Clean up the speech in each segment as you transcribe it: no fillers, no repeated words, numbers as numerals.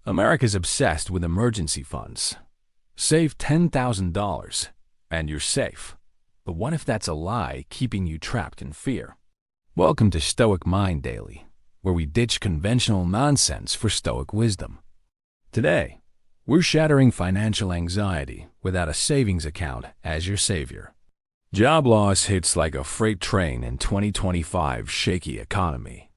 America's obsessed with emergency funds. Save $10,000 and you're safe. But what if that's a lie keeping you trapped in fear? Welcome to Stoic Mind Daily, where we ditch conventional nonsense for Stoic wisdom. Today, we're shattering financial anxiety without a savings account as your savior. Job loss hits like a freight train in 2025's shaky economy.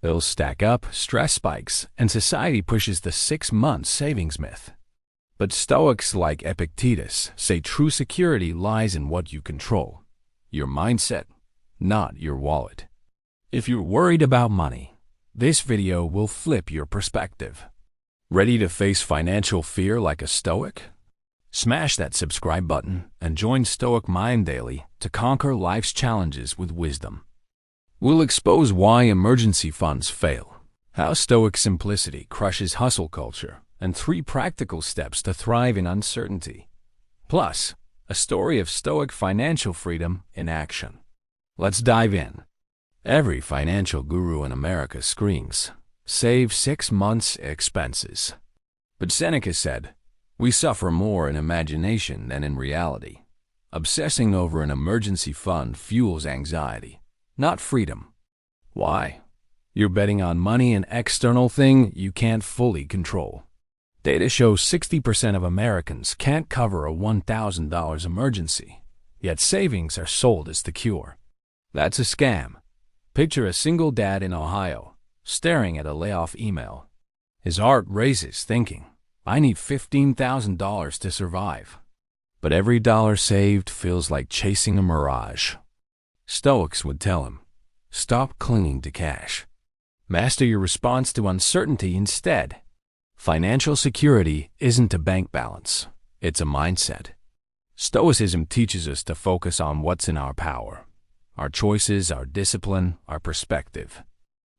Bills stack up, stress spikes, and society pushes the 6-month savings myth. But Stoics like Epictetus say true security lies in what you control, your mindset, not your wallet. If you're worried about money, this video will flip your perspective. Ready to face financial fear like a Stoic? Smash that subscribe button and join Stoic Mind Daily to conquer life's challenges with wisdom. We'll expose why emergency funds fail, how Stoic simplicity crushes hustle culture, and 3 practical steps to thrive in uncertainty. Plus, a story of Stoic financial freedom in action. Let's dive in. Every financial guru in America screams, save 6 months' expenses. But Seneca said, we suffer more in imagination than in reality. Obsessing over an emergency fund fuels anxiety, not freedom. Why? You're betting on money, an external thing you can't fully control. Data shows 60% of Americans can't cover a $1,000 emergency, yet savings are sold as the cure. That's a scam. Picture a single dad in Ohio, staring at a layoff email. His heart races thinking, I need $15,000 to survive. But every dollar saved feels like chasing a mirage. Stoics would tell him, stop clinging to cash. Master your response to uncertainty instead. Financial security isn't a bank balance, it's a mindset. Stoicism teaches us to focus on what's in our power. Our choices, our discipline, our perspective.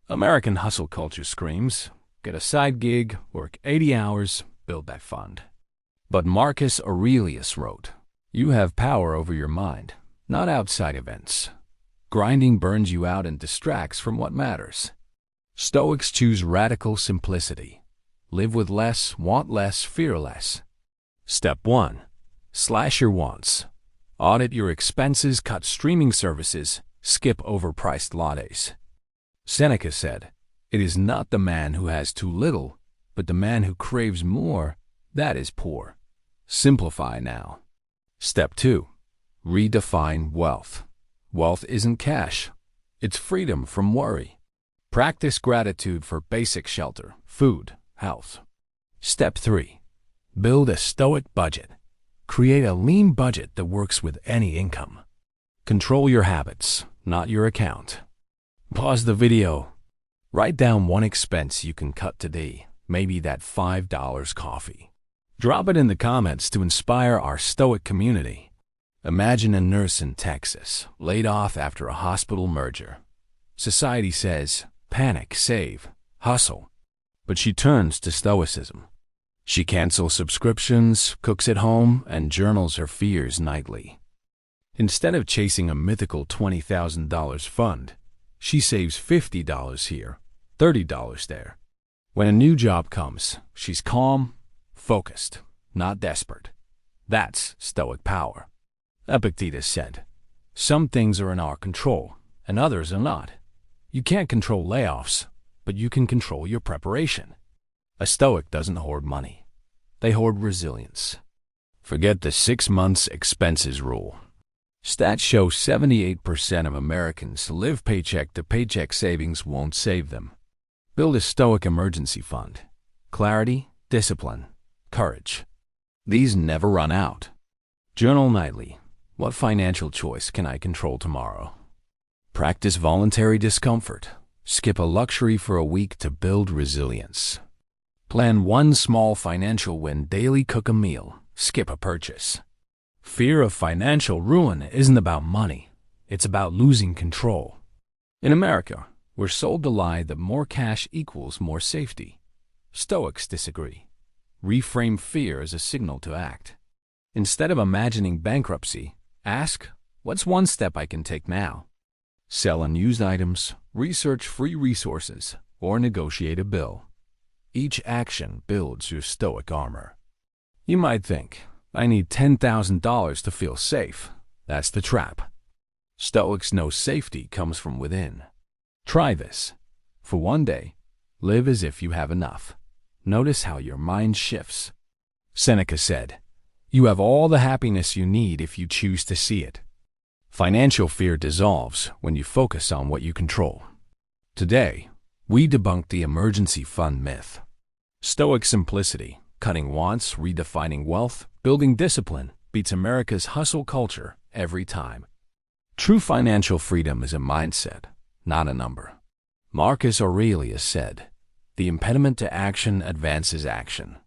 American hustle culture screams, get a side gig, work 80 hours, build that fund. But Marcus Aurelius wrote, you have power over your mind, not outside events. Grinding burns you out and distracts from what matters. Stoics choose radical simplicity. Live with less, want less, fear less. Step 1. Slash your wants. Audit your expenses, cut streaming services, skip overpriced lattes. Seneca said, it is not the man who has too little, but the man who craves more, that is poor. Simplify now. Step 2. Redefine wealth. Wealth isn't cash. It's freedom from worry. Practice gratitude for basic shelter, food, health. Step 3. Build a Stoic budget. Create a lean budget that works with any income. Control your habits, not your account. Pause the video. Write down one expense you can cut today, maybe that $5 coffee. Drop it in the comments to inspire our Stoic community. Imagine a nurse in Texas, laid off after a hospital merger. Society says, panic, save, hustle. But she turns to Stoicism. She cancels subscriptions, cooks at home, and journals her fears nightly. Instead of chasing a mythical $20,000 fund, she saves $50 here, $30 there. When a new job comes, she's calm, focused, not desperate. That's Stoic power. Epictetus said, some things are in our control, and others are not. You can't control layoffs, but you can control your preparation. A Stoic doesn't hoard money. They hoard resilience. Forget the 6 months expenses rule. Stats show 78% of Americans live paycheck to paycheck. Savings won't save them. Build a Stoic emergency fund. Clarity, discipline, courage. These never run out. Journal nightly. What financial choice can I control tomorrow? Practice voluntary discomfort. Skip a luxury for a week to build resilience. Plan one small financial win daily. Cook a meal. Skip a purchase. Fear of financial ruin isn't about money. It's about losing control. In America, we're sold the lie that more cash equals more safety. Stoics disagree. Reframe fear as a signal to act. Instead of imagining bankruptcy, ask, what's one step I can take now? Sell unused items, research free resources, or negotiate a bill. Each action builds your Stoic armor. You might think, I need $10,000 to feel safe. That's the trap. Stoics know safety comes from within. Try this. For one day, live as if you have enough. Notice how your mind shifts. Seneca said, "You have all the happiness you need if you choose to see it." Financial fear dissolves when you focus on what you control. Today, we debunk the emergency fund myth. Stoic simplicity, cutting wants, redefining wealth, building discipline, beats America's hustle culture every time. True financial freedom is a mindset, not a number. Marcus Aurelius said, "The impediment to action advances action."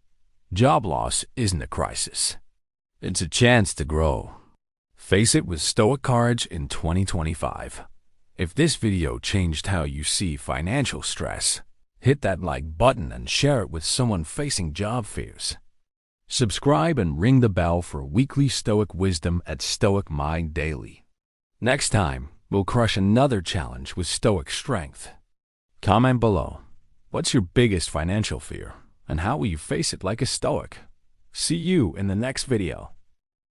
Job loss isn't a crisis. It's a chance to grow. Face it with Stoic courage in 2025. If this video changed how you see financial stress, hit that like button and share it with someone facing job fears. Subscribe and ring the bell for weekly Stoic wisdom at Stoic Mind Daily. Next time, we'll crush another challenge with Stoic strength. Comment below. What's your biggest financial fear, and how will you face it like a Stoic? See you in the next video.